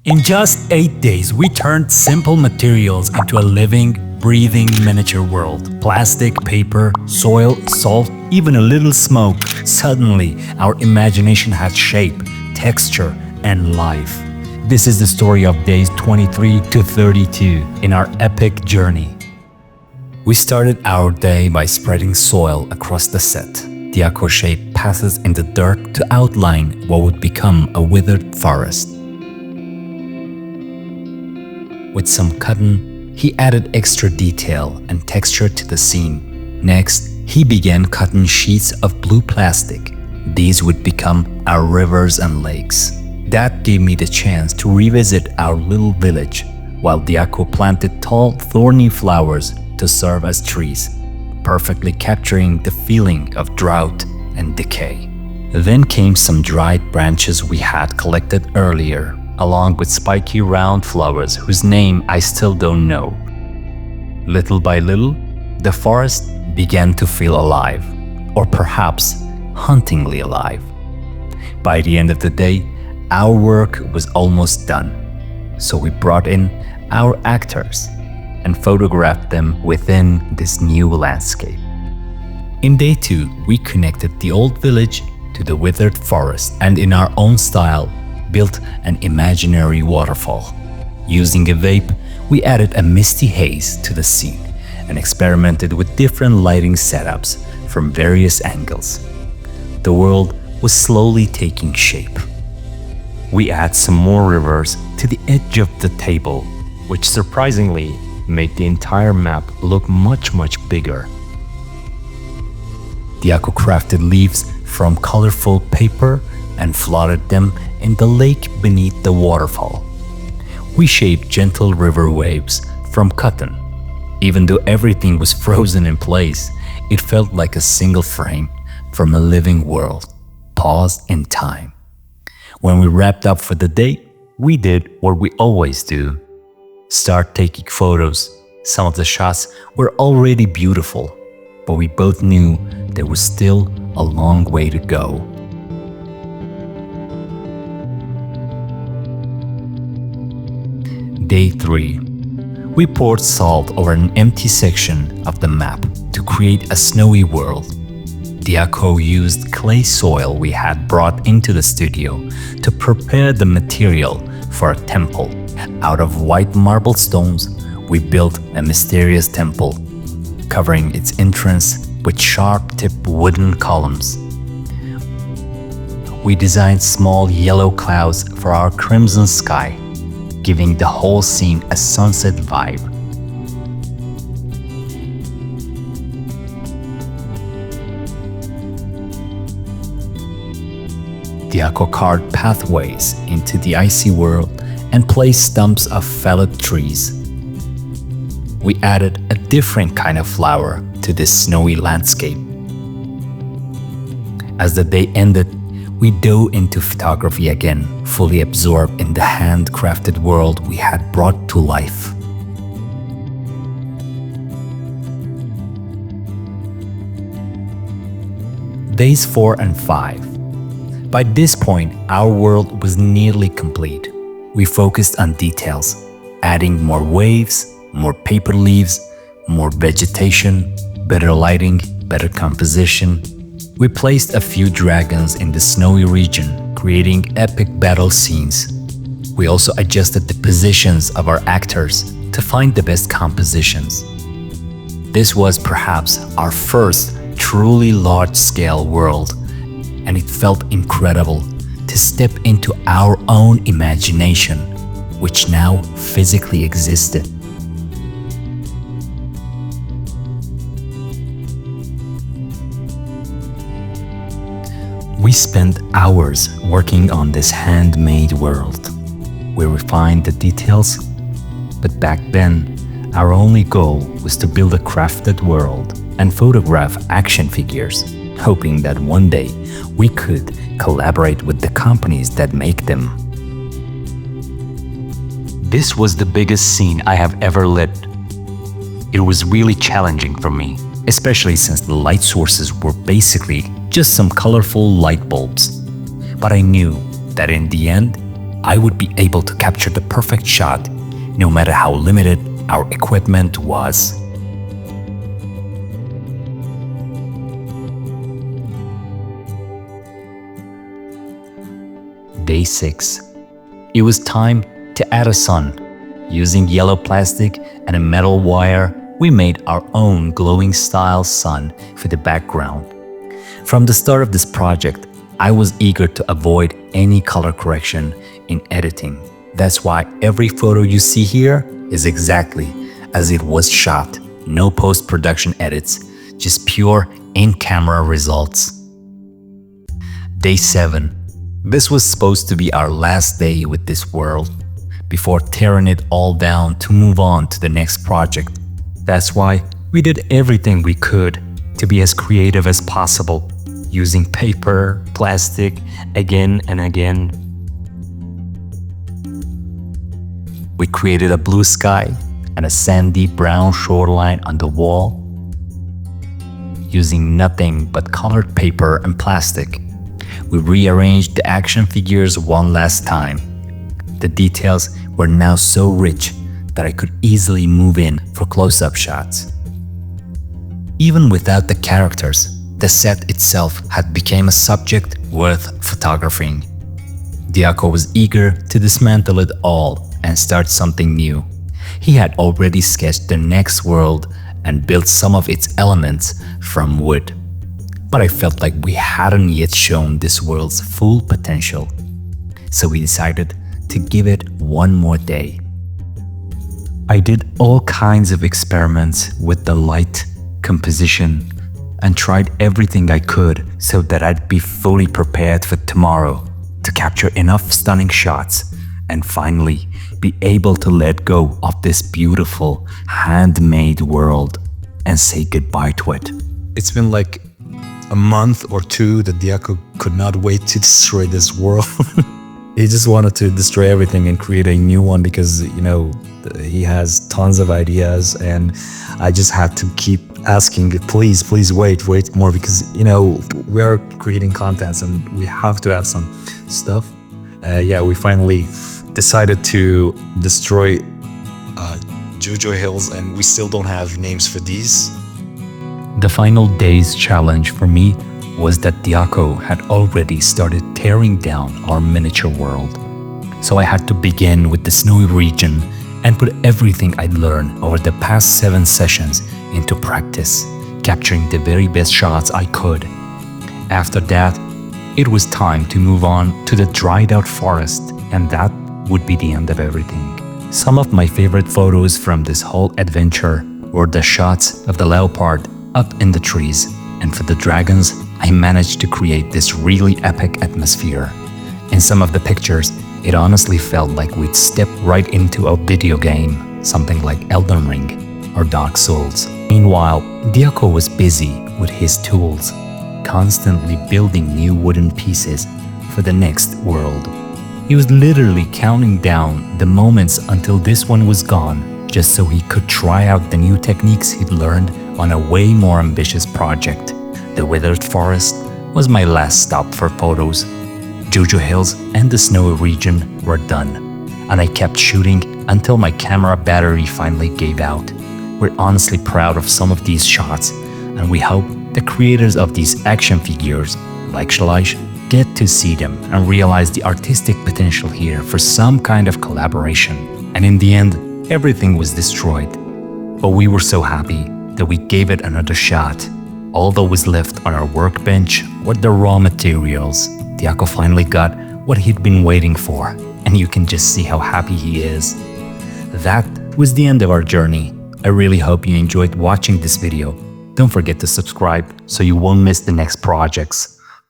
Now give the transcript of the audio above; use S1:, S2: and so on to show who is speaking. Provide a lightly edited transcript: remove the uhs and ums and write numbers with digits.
S1: In just 8 days, we turned simple materials into a living, breathing miniature world. Plastic, paper, soil, salt, even a little smoke. Suddenly, our imagination had shape, texture, and life. This is the story of days 23 to 32 in our epic journey. We started our day by spreading soil across the set. Diaco shaped paths in the dirt to outline what would become a withered forest. With some cotton, he added extra detail and texture to the scene. Next, he began cutting sheets of blue plastic. These would become our rivers and lakes. That gave me the chance to revisit our little village, while Diaco planted tall, thorny flowers to serve as trees, perfectly capturing the feeling of drought and decay. Then came some dried branches we had collected earlier, along with spiky round flowers whose name I still don't know. Little by little, the forest began to feel alive, or perhaps hauntingly alive. By the end of the day, our work was almost done, so we brought in our actors and photographed them within this new landscape. In day 2, we connected the old village to the withered forest and in our own style built an imaginary waterfall. Using a vape, we added a misty haze to the scene and experimented with different lighting setups from various angles. The world was slowly taking shape. We add some more rivers to the edge of the table, which surprisingly made the entire map look much bigger. Diaco crafted leaves from colorful paper and floated them in the lake beneath the waterfall. We shaped gentle river waves from cotton. Even though everything was frozen in place, it felt like a single frame from a living world, paused in time. When we wrapped up for the day, we did what we always do: start taking photos. Some of the shots were already beautiful, but we both knew there was still a long way to go. Day 3. We poured salt over an empty section of the map to create a snowy world. Diaco used clay soil we had brought into the studio to prepare the material for a temple. Out of white marble stones, we built a mysterious temple, covering its entrance with sharp-tipped wooden columns. We designed small yellow clouds for our crimson sky, giving the whole scene a sunset vibe. Diaco carved pathways into the icy world and placed stumps of felled trees. We added a different kind of flower to this snowy landscape. As the day ended, we dove into photography again, fully absorbed in the handcrafted world we had brought to life. Days 4 and 5. By this point, our world was nearly complete. We focused on details, adding more waves, more paper leaves, more vegetation, better lighting, better composition. We placed a few dragons in the snowy region, creating epic battle scenes. We also adjusted the positions of our actors to find the best compositions. This was perhaps our first truly large-scale world, and it felt incredible to step into our own imagination, which now physically existed. We spent hours working on this handmade world. We refined the details, but back then, our only goal was to build a crafted world and photograph action figures, hoping that one day we could collaborate with the companies that make them. This was the biggest scene I have ever lit. It was really challenging for me, especially since the light sources were basically just some colorful light bulbs. But I knew that in the end, I would be able to capture the perfect shot, no matter how limited our equipment was. Day 6. It was time to add a sun. Using yellow plastic and a metal wire, we made our own glowing style sun for the background. From the start of this project, I was eager to avoid any color correction in editing. That's why every photo you see here is exactly as it was shot. No post-production edits, just pure in-camera results. Day 7. This was supposed to be our last day with this world, before tearing it all down to move on to the next project. That's why we did everything we could to be as creative as possible, using paper, plastic, again and again. We created a blue sky and a sandy brown shoreline on the wall, using nothing but colored paper and plastic. We rearranged the action figures one last time. The details were now so rich that I could easily move in for close-up shots. Even without the characters, the set itself had become a subject worth photographing. Diaco was eager to dismantle it all and start something new. He had already sketched the next world and built some of its elements from wood. But I felt like we hadn't yet shown this world's full potential. So we decided to give it one more day. I did all kinds of experiments with the light, composition, and tried everything I could so that I'd be fully prepared for tomorrow to capture enough stunning shots and finally be able to let go of this beautiful handmade world and say goodbye to it.
S2: It's been like a month or two that Diaco could not wait to destroy this world. He just wanted to destroy everything and create a new one because, you know, he has tons of ideas, and I just had to keep asking, please wait more, because, you know, we are creating contents and we have to add some stuff. Yeah, we finally decided to destroy Jojo Hills, and we still don't have names for these.
S1: The final day's challenge for me was that Diaco had already started tearing down our miniature world. So I had to begin with the snowy region and put everything I'd learned over the past 7 sessions into practice, capturing the very best shots I could. After that, it was time to move on to the dried out forest, and that would be the end of everything. Some of my favorite photos from this whole adventure were the shots of the leopard up in the trees, and for the dragons, I managed to create this really epic atmosphere. In some of the pictures, it honestly felt like we'd stepped right into a video game, something like Elden Ring or Dark Souls. Meanwhile, Diaco was busy with his tools, constantly building new wooden pieces for the next world. He was literally counting down the moments until this one was gone, just so he could try out the new techniques he'd learned on a way more ambitious project. The withered forest was my last stop for photos. Jojo Hills and the snowy region were done, and I kept shooting until my camera battery finally gave out. We're honestly proud of some of these shots, and we hope the creators of these action figures, like Shalish, get to see them and realize the artistic potential here for some kind of collaboration. And in the end, everything was destroyed. But we were so happy that we gave it another shot. All that was left on our workbench were the raw materials. Diaco finally got what he'd been waiting for, and you can just see how happy he is. That was the end of our journey. I really hope you enjoyed watching this video. Don't forget to subscribe so you won't miss the next projects.